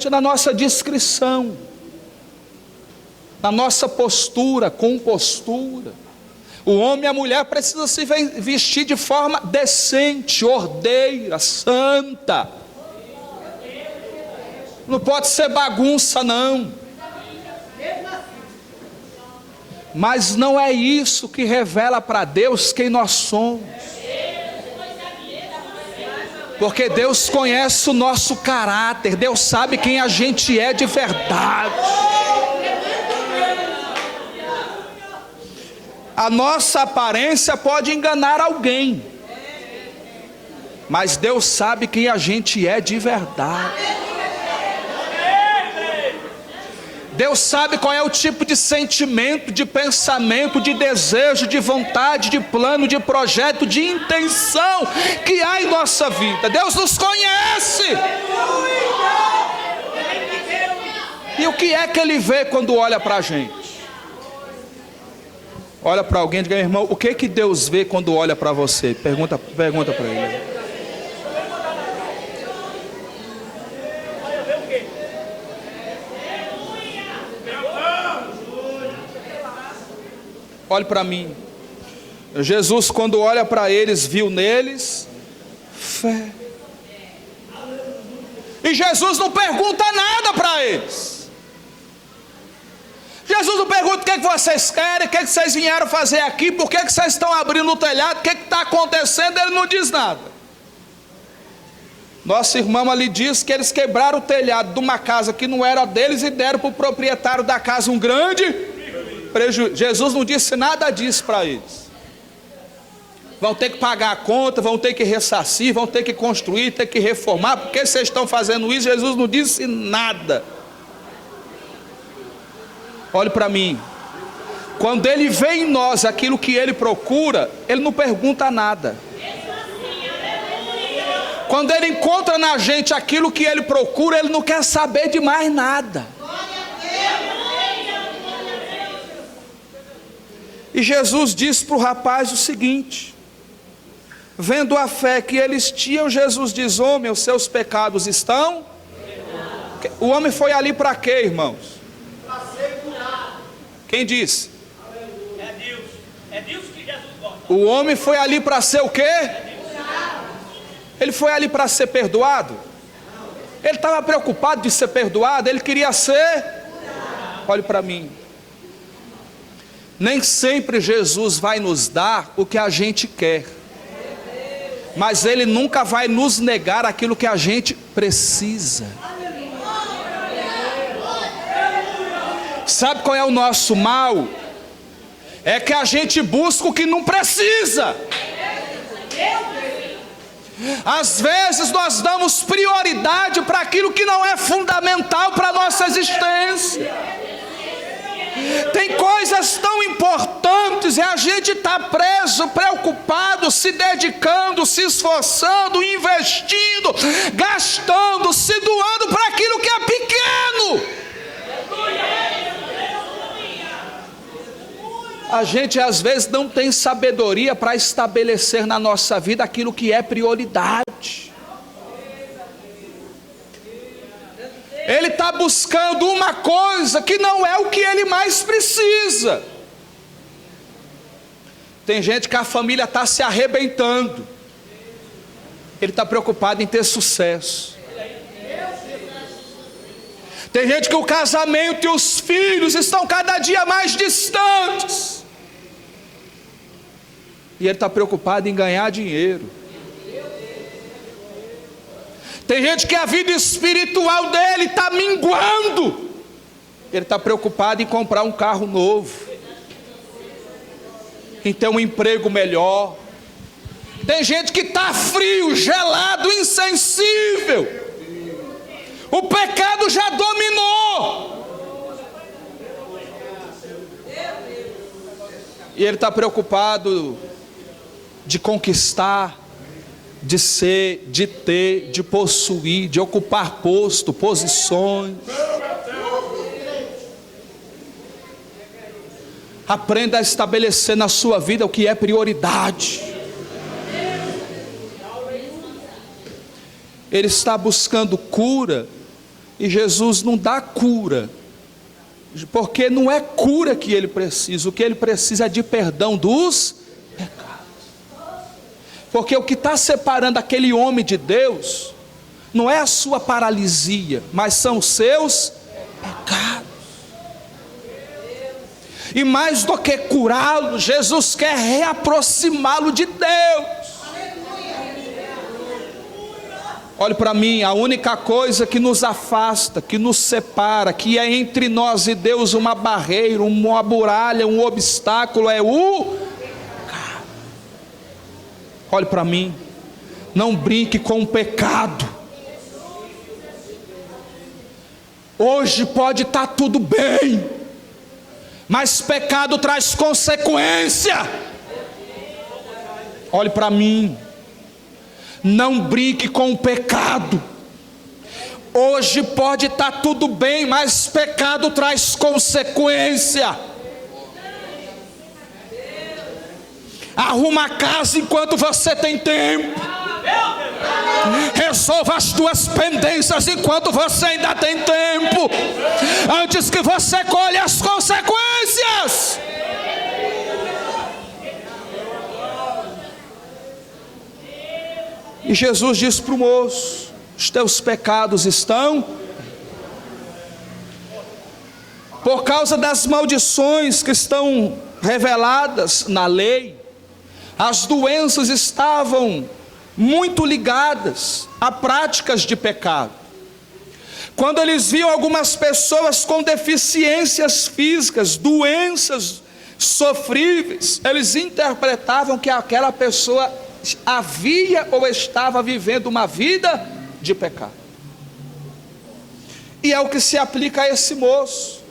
na nossa discrição, na nossa postura, compostura. O homem e a mulher precisam se vestir de forma decente, ordeira, santa. Não pode ser bagunça, não. Mas não é isso que revela para Deus quem nós somos. Porque Deus conhece o nosso caráter, Deus sabe quem a gente é de verdade. A nossa aparência pode enganar alguém, mas Deus sabe quem a gente é de verdade. Deus sabe qual é o tipo de sentimento, de pensamento, de desejo, de vontade, de plano, de projeto, de intenção que há em nossa vida. Deus nos conhece. E o que é que Ele vê quando olha para a gente? Olha para alguém e diga: meu irmão, o que que Deus vê quando olha para você? Pergunta para ele. Olhe para mim. Jesus, quando olha para eles, viu neles fé. E Jesus não pergunta nada para eles. Jesus não pergunta: o que é que vocês querem, o que é que vocês vieram fazer aqui, por que é que vocês estão abrindo o telhado, o que é que está acontecendo. Ele não diz nada. Nossa irmã ali diz que eles quebraram o telhado de uma casa que não era deles e deram para o proprietário da casa um grande prejuízo. Jesus não disse nada disso para eles. Vão ter que pagar a conta, vão ter que ressarcir, vão ter que construir, ter que reformar. Por que vocês estão fazendo isso? Jesus não disse nada. Olhe para mim. Quando Ele vê em nós aquilo que Ele procura, Ele não pergunta nada. Quando Ele encontra na gente aquilo que Ele procura, Ele não quer saber de mais nada. E Jesus disse para o rapaz o seguinte: vendo a fé que eles tinham, Jesus diz: homem, os seus pecados estão. O homem foi ali para quê, irmãos? Para ser curado. Quem disse? É Deus. É Deus que Jesus gosta. O homem foi ali para ser o quê? Ele foi ali para ser perdoado? Ele estava preocupado de ser perdoado? Ele queria ser? Olhe para mim. Nem sempre Jesus vai nos dar o que a gente quer, mas Ele nunca vai nos negar aquilo que a gente precisa. Sabe qual é o nosso mal? É que a gente busca o que não precisa. Às vezes nós damos prioridade para aquilo que não é fundamental para a nossa existência. Tem coisas tão importantes e a gente está preso, preocupado, se dedicando, se esforçando, investindo, gastando, se doando para aquilo que é pequeno. A gente às vezes não tem sabedoria para estabelecer na nossa vida aquilo que é prioridade. Ele está buscando uma coisa que não é o que ele mais precisa. Tem gente que a família está se arrebentando. Ele está preocupado em ter sucesso. Tem gente que o casamento e os filhos estão cada dia mais distantes. E ele está preocupado em ganhar dinheiro. Tem gente que a vida espiritual dele está minguando. Ele está preocupado em comprar um carro novo, em ter um emprego melhor. Tem gente que está frio, gelado, insensível. O pecado já dominou. E ele está preocupado de conquistar, de ser, de ter, de possuir, de ocupar posto, posições. Aprenda a estabelecer na sua vida o que é prioridade. Ele está buscando cura, e Jesus não dá cura, porque não é cura que ele precisa. O que ele precisa é de perdão dos pecados. Porque o que está separando aquele homem de Deus não é a sua paralisia, mas são os seus pecados. E mais do que curá-lo, Jesus quer reaproximá-lo de Deus. Olhe para mim, a única coisa que nos afasta, que nos separa, que é entre nós e Deus uma barreira, uma muralha, um obstáculo, é o pecado. Olhe para mim, não brinque com o pecado. Hoje pode estar tudo bem, mas pecado traz consequência. Olhe para mim, não brinque com o pecado. Hoje pode estar tudo bem, mas pecado traz consequência. Arruma a casa enquanto você tem tempo. Resolva as tuas pendências enquanto você ainda tem tempo, antes que você colhe as consequências. E Jesus disse para o moço: os teus pecados estão, por causa das maldições que estão reveladas na lei. As doenças estavam muito ligadas a práticas de pecado. Quando eles viam algumas pessoas com deficiências físicas, doenças sofríveis, eles interpretavam que aquela pessoa havia ou estava vivendo uma vida de pecado. E é o que se aplica a esse moço.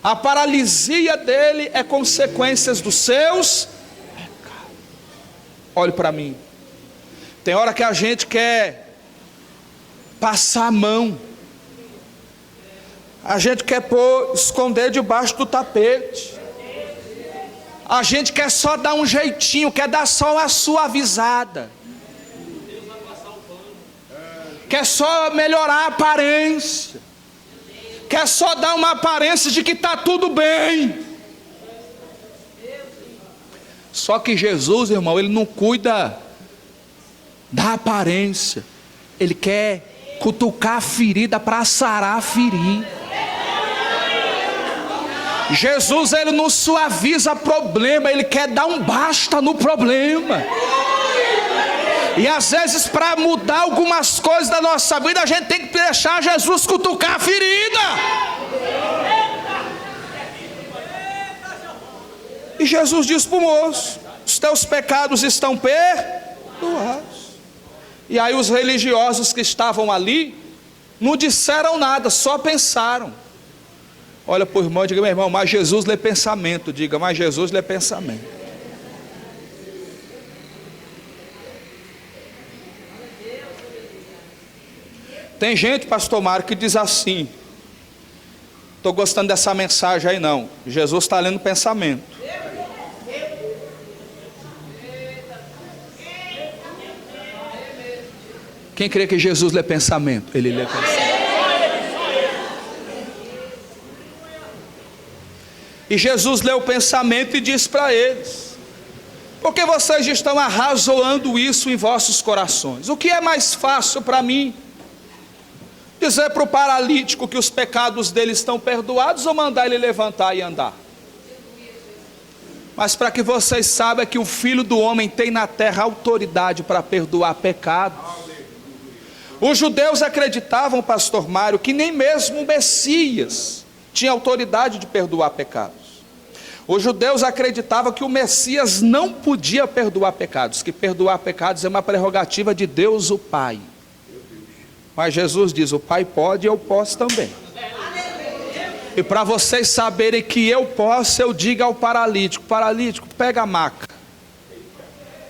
A paralisia dele é consequências dos seus pecados. Olhe para mim, tem hora que a gente quer passar a mão, a gente quer esconder debaixo do tapete, a gente quer só dar um jeitinho, quer dar só uma suavizada, quer só melhorar a aparência, quer só dar uma aparência de que está tudo bem. Só que Jesus, irmão, ele não cuida da aparência, ele quer cutucar a ferida para sarar a ferida. Jesus, ele não suaviza problema, ele quer dar um basta no problema. E às vezes, para mudar algumas coisas da nossa vida, a gente tem que deixar Jesus cutucar a ferida. E Jesus diz para o moço: os teus pecados estão perdoados. E aí os religiosos que estavam ali não disseram nada, só pensaram. Olha para o irmão e diga: meu irmão, mas Jesus lê pensamento. Diga: mas Jesus lê pensamento. Tem gente, pastor Mário, que diz assim: estou gostando dessa mensagem aí não, Jesus está lendo pensamento. Quem crê que Jesus lê pensamento? Ele lê pensamento. E Jesus lê o pensamento e diz para eles: por que vocês estão arrazoando isso em vossos corações? O que é mais fácil para mim? Dizer para o paralítico que os pecados dele estão perdoados, ou mandar ele levantar e andar? Mas para que vocês saibam que o Filho do Homem tem na terra autoridade para perdoar pecados, Os judeus acreditavam, pastor Mário, que nem mesmo o Messias tinha autoridade de perdoar pecados. Os judeus acreditavam que o Messias não podia perdoar pecados, que perdoar pecados é uma prerrogativa de Deus o Pai. Mas Jesus diz, o Pai pode e eu posso também. E para vocês saberem que eu posso, eu digo ao paralítico, paralítico, pega a maca,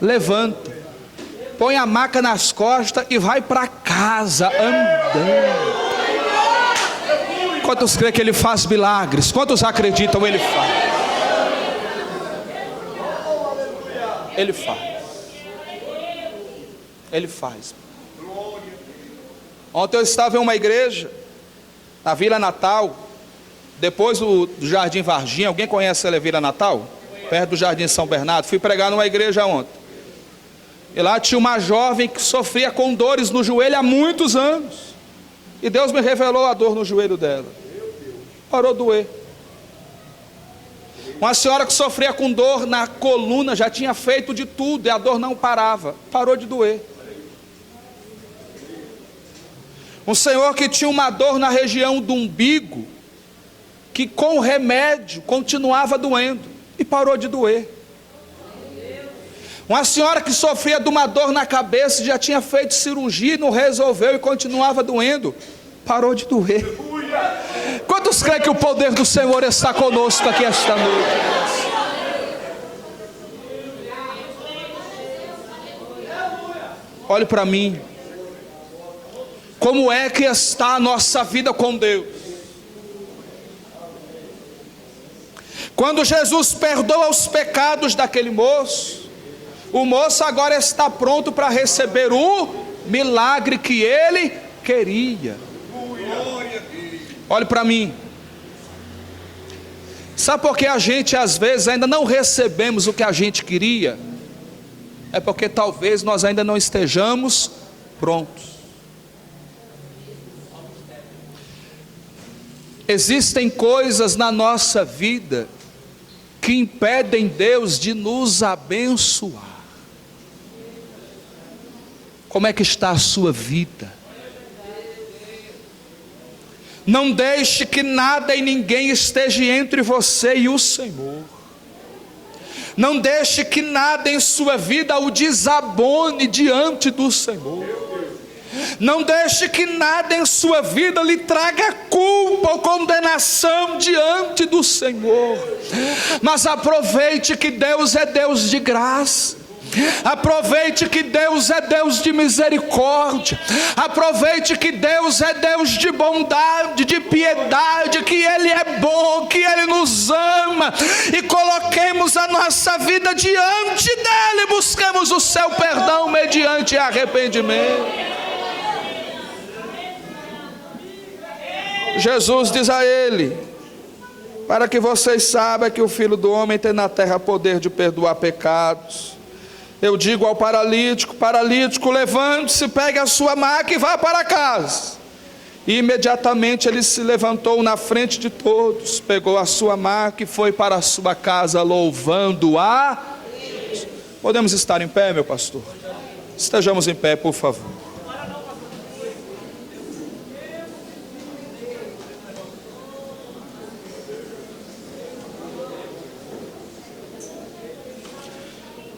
levanta, põe a maca nas costas e vai para casa andando. Quantos creem que ele faz milagres? Quantos acreditam ele faz? Ele faz. Ele faz. Ontem eu estava em uma igreja, na Vila Natal, depois do Jardim Varginha. Alguém conhece a Vila Natal? Perto do Jardim São Bernardo. Fui pregar numa igreja ontem. E lá tinha uma jovem que sofria com dores no joelho há muitos anos. E Deus me revelou a dor no joelho dela. Parou de doer. Uma senhora que sofria com dor na coluna, já tinha feito de tudo e a dor não parava. Parou de doer. Um senhor que tinha uma dor na região do umbigo, que com remédio continuava doendo e parou de doer. Uma senhora que sofria de uma dor na cabeça, já tinha feito cirurgia e não resolveu e continuava doendo, parou de doer. Quantos creem que o poder do Senhor está conosco aqui esta noite? Olhe para mim. Como é que está a nossa vida com Deus? Quando Jesus perdoa os pecados daquele moço, o moço agora está pronto para receber o milagre que ele queria. Olhe para mim. Sabe por que a gente às vezes ainda não recebemos o que a gente queria? É porque talvez nós ainda não estejamos prontos. Existem coisas na nossa vida que impedem Deus de nos abençoar. Como é que está a sua vida? Não deixe que nada e ninguém esteja entre você e o Senhor. Não deixe que nada em sua vida o desabone diante do Senhor. Não deixe que nada em sua vida lhe traga culpa ou condenação diante do Senhor. Mas aproveite que Deus é Deus de graça. Aproveite que Deus é Deus de misericórdia. Aproveite que Deus é Deus de bondade, de piedade, que Ele é bom, que Ele nos ama. E coloquemos a nossa vida diante dEle. Busquemos o seu perdão mediante arrependimento. Jesus diz a ele: para que vocês saibam que o Filho do Homem tem na terra poder de perdoar pecados. Eu digo ao paralítico: paralítico, levante-se, pegue a sua maca e vá para casa. E imediatamente ele se levantou na frente de todos, pegou a sua maca e foi para a sua casa louvando a Deus. Podemos estar em pé, meu pastor? Estejamos em pé, por favor.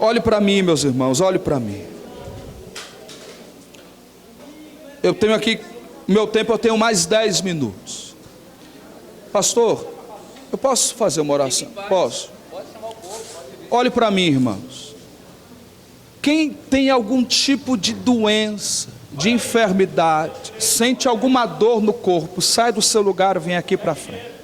Olhe para mim, meus irmãos, olhe para mim. Eu tenho aqui, meu tempo eu tenho mais 10 minutos. Pastor, eu posso fazer uma oração? Posso? Olhe para mim, irmãos. Quem tem algum tipo de doença, de enfermidade, sente alguma dor no corpo, sai do seu lugar e vem aqui para frente.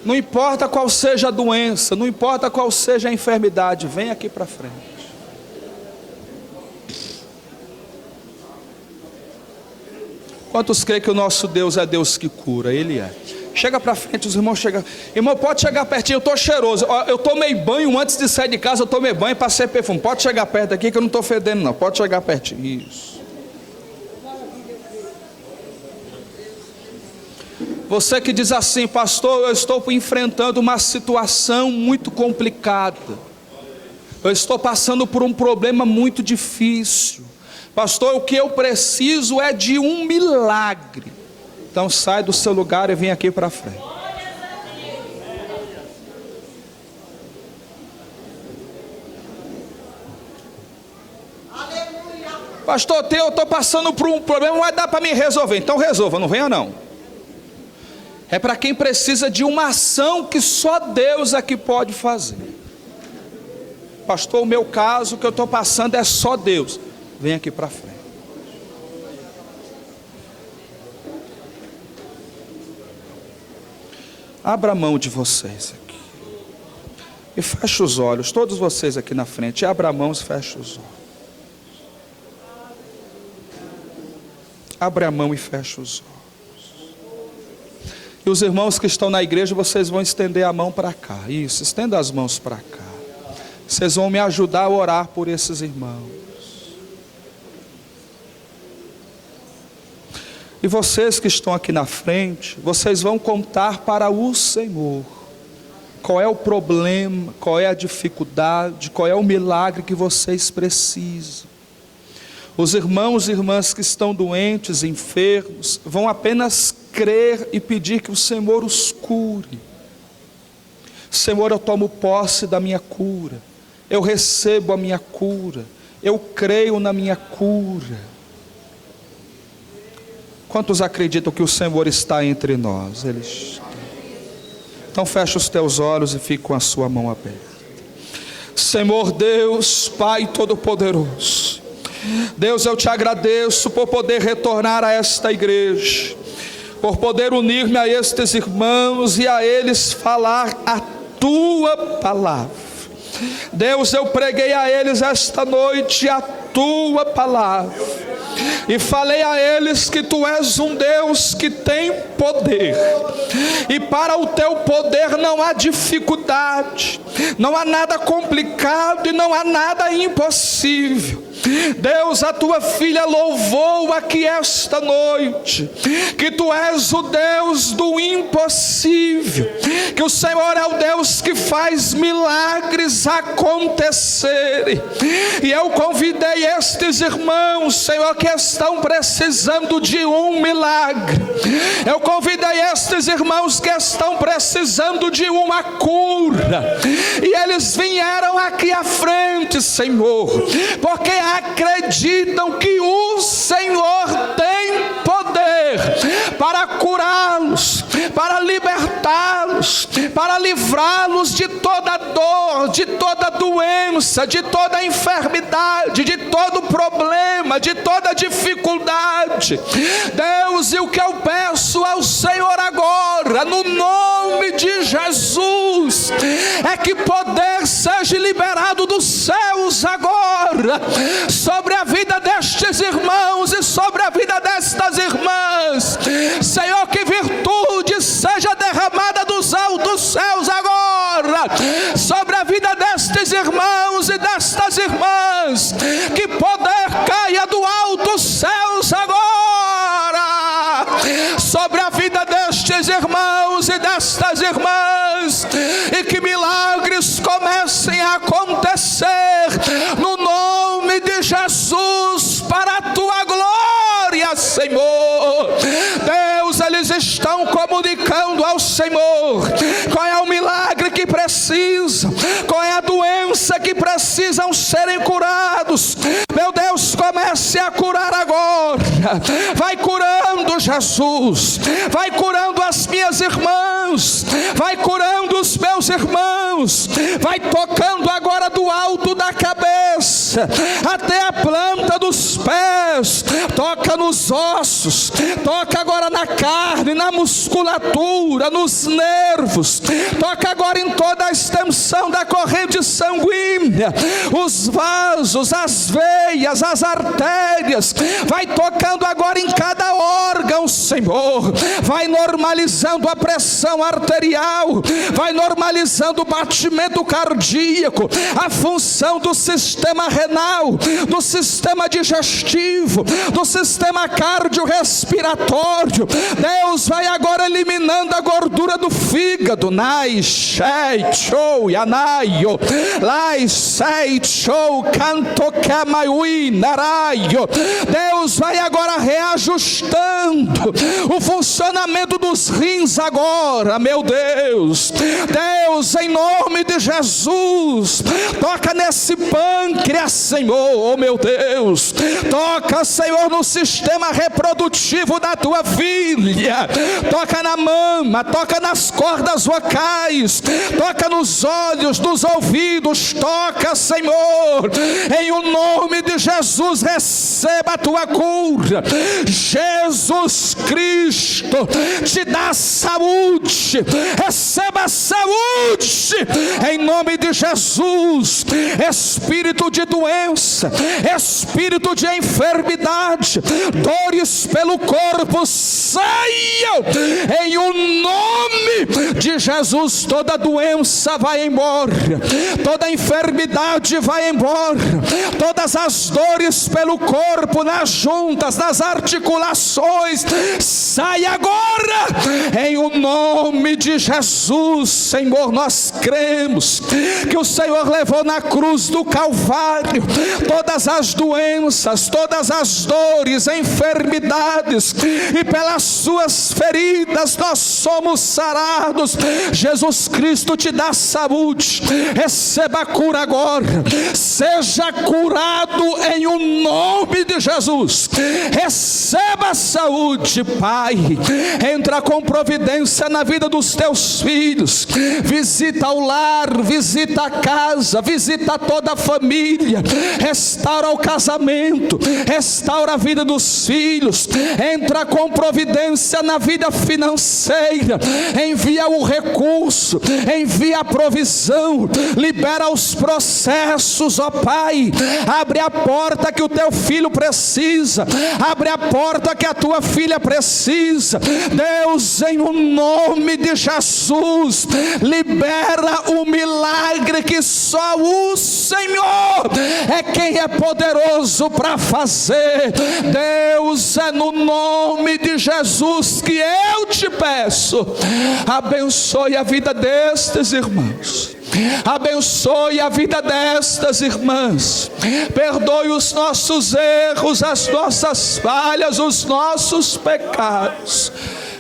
Não importa qual seja a doença, não importa qual seja a enfermidade, vem aqui para frente. Quantos creem que o nosso Deus é Deus que cura? Ele é. Chega para frente, os irmãos chegam. Irmão, pode chegar pertinho, eu estou cheiroso. Eu tomei banho antes de sair de casa, eu tomei banho, passei perfume. Pode chegar perto aqui que eu não estou fedendo não, pode chegar pertinho. Isso. Você que diz assim: pastor, eu estou enfrentando uma situação muito complicada, eu estou passando por um problema muito difícil, pastor, o que eu preciso é de um milagre. Então sai do seu lugar e vem aqui para frente. Pastor, eu estou passando por um problema, não vai dar para me resolver. Então resolva, não venha não. É para quem precisa de uma ação que só Deus é que pode fazer. Pastor, o meu caso, o que eu estou passando é só Deus. Vem aqui para frente. Abra a mão de vocês aqui. E feche os olhos, todos vocês aqui na frente. Abra a mão e feche os olhos. Abre a mão e feche os olhos. E os irmãos que estão na igreja, vocês vão estender a mão para cá. Isso, estenda as mãos para cá. Vocês vão me ajudar a orar por esses irmãos. E vocês que estão aqui na frente, vocês vão contar para o Senhor qual é o problema, qual é a dificuldade, qual é o milagre que vocês precisam. Os irmãos e irmãs que estão doentes, enfermos, vão apenas crer e pedir que o Senhor os cure. Senhor, eu tomo posse da minha cura, eu recebo a minha cura, eu creio na minha cura. Quantos acreditam que o Senhor está entre nós? Ele está. Então fecha os teus olhos e fica com a sua mão aberta. Senhor Deus, Pai Todo-Poderoso, Deus, eu te agradeço por poder retornar a esta igreja, por poder unir-me a estes irmãos e a eles falar a tua palavra. Deus, eu preguei a eles esta noite a tua palavra e falei a eles que tu és um Deus que tem poder, e para o teu poder não há dificuldade, não há nada complicado e não há nada impossível. Deus, a tua filha louvou aqui esta noite que tu és o Deus do impossível, que o Senhor é o Deus que faz milagres acontecerem. E eu convidei estes irmãos, Senhor, que estão precisando de um milagre. Eu convidei estes irmãos que estão precisando de uma cura, e eles vieram aqui à frente, Senhor, porque acreditam que o Senhor tem poder para curá-los, para libertá-los, para livrá-los de toda dor, de toda doença, de toda enfermidade, de todo problema, de toda dificuldade. Deus, e o que eu peço ao Senhor agora, no nome de Jesus, é que poder seja liberado dos céus agora sobre a vida destes irmãos e sobre a vida destas irmãs. Senhor, que virtude seja derramada dos altos céus agora sobre a vida destes irmãos e destas irmãs. Que poder caia do altos céus agora sobre a vida destes irmãos e destas irmãs, e que milagres comecem a acontecer no nome de Jesus, para a tua glória, Senhor. Deus, eles estão comunicando ao Senhor qual é o milagre que precisam, qual é a doença que precisam serem curados. Meu Deus, comece a curar agora. Vai curando, Jesus, vai curando as minhas irmãs, vai curando os meus irmãos, vai tocando agora do alto da cabeça até a planta dos pés, toca nos ossos, toca agora na carne, na musculatura, nos nervos, toca agora em toda a extensão da corrente sanguínea, os vasos, as veias, as artérias, vai tocando agora em cada órgão, Senhor, vai normalizando a pressão arterial, vai normalizando o batimento cardíaco, a função do sistema renal, do sistema digestivo, do sistema cardiorrespiratório. Deus vai agora eliminando a gordura do fígado. Nai, shei, chou, yanaio, lai, sei, chou, canto, camaiui, naraio. Deus vai agora reajustando o funcionamento dos rins agora, meu Deus. Deus, em nome de Jesus, toca nesse pâncreas, Senhor, oh meu Deus. Toca, Senhor, no sistema reprodutivo da tua filha. Toca na mama, toca nas cordas vocais, toca nos olhos, nos ouvidos. Toca, Senhor, em o nome de Jesus, receba a tua cura. Jesus Cristo te dá saúde, receba a saúde, em nome de Jesus. Espírito de doença, espírito de enfermidade, dores pelo corpo, saiam, em o nome de Jesus. Toda doença vai embora, toda enfermidade vai embora, todas as dores pelo corpo, nas juntas, nas articulações, sai agora, em o nome de Jesus. Senhor, nós cremos que o Senhor levou na cruz do Calvário todas as doenças, todas as dores, enfermidades, e pelas suas feridas nós somos sarados. Jesus Cristo te dá saúde, receba a cura agora, seja curado em o nome de Jesus. Receba a saúde, Pai. Entra com providência na vida dos teus filhos, visita o lar, visita a casa, visita toda a família, restaura o casamento, restaura a vida dos filhos, entra com providência na vida financeira, envia o recurso, envia a provisão, libera os processos, ó Pai. Abre a porta que o teu filho precisa, abre a porta que a tua filha precisa. Deus, em o nome de Jesus, libera o milagre que só o Senhor é quem é poderoso para fazer. Deus, é no nome de Jesus que eu te peço, abençoe a vida destes irmãos, abençoe a vida destas irmãs, perdoe os nossos erros, as nossas falhas, os nossos pecados,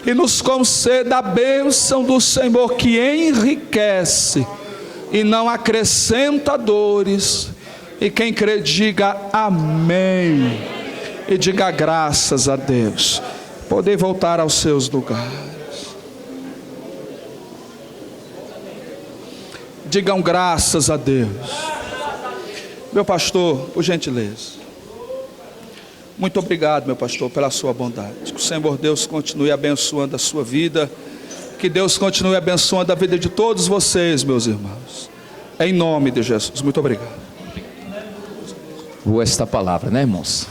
e nos conceda a bênção do Senhor que enriquece e não acrescenta dores. E quem crê diga amém, e diga graças a Deus. Podem voltar aos seus lugares. Digam graças a Deus. Meu pastor, por gentileza. Muito obrigado, meu pastor, pela sua bondade. Que o Senhor Deus continue abençoando a sua vida. Que Deus continue abençoando a vida de todos vocês, meus irmãos. Em nome de Jesus. Muito obrigado. Boa esta palavra, né, irmãos?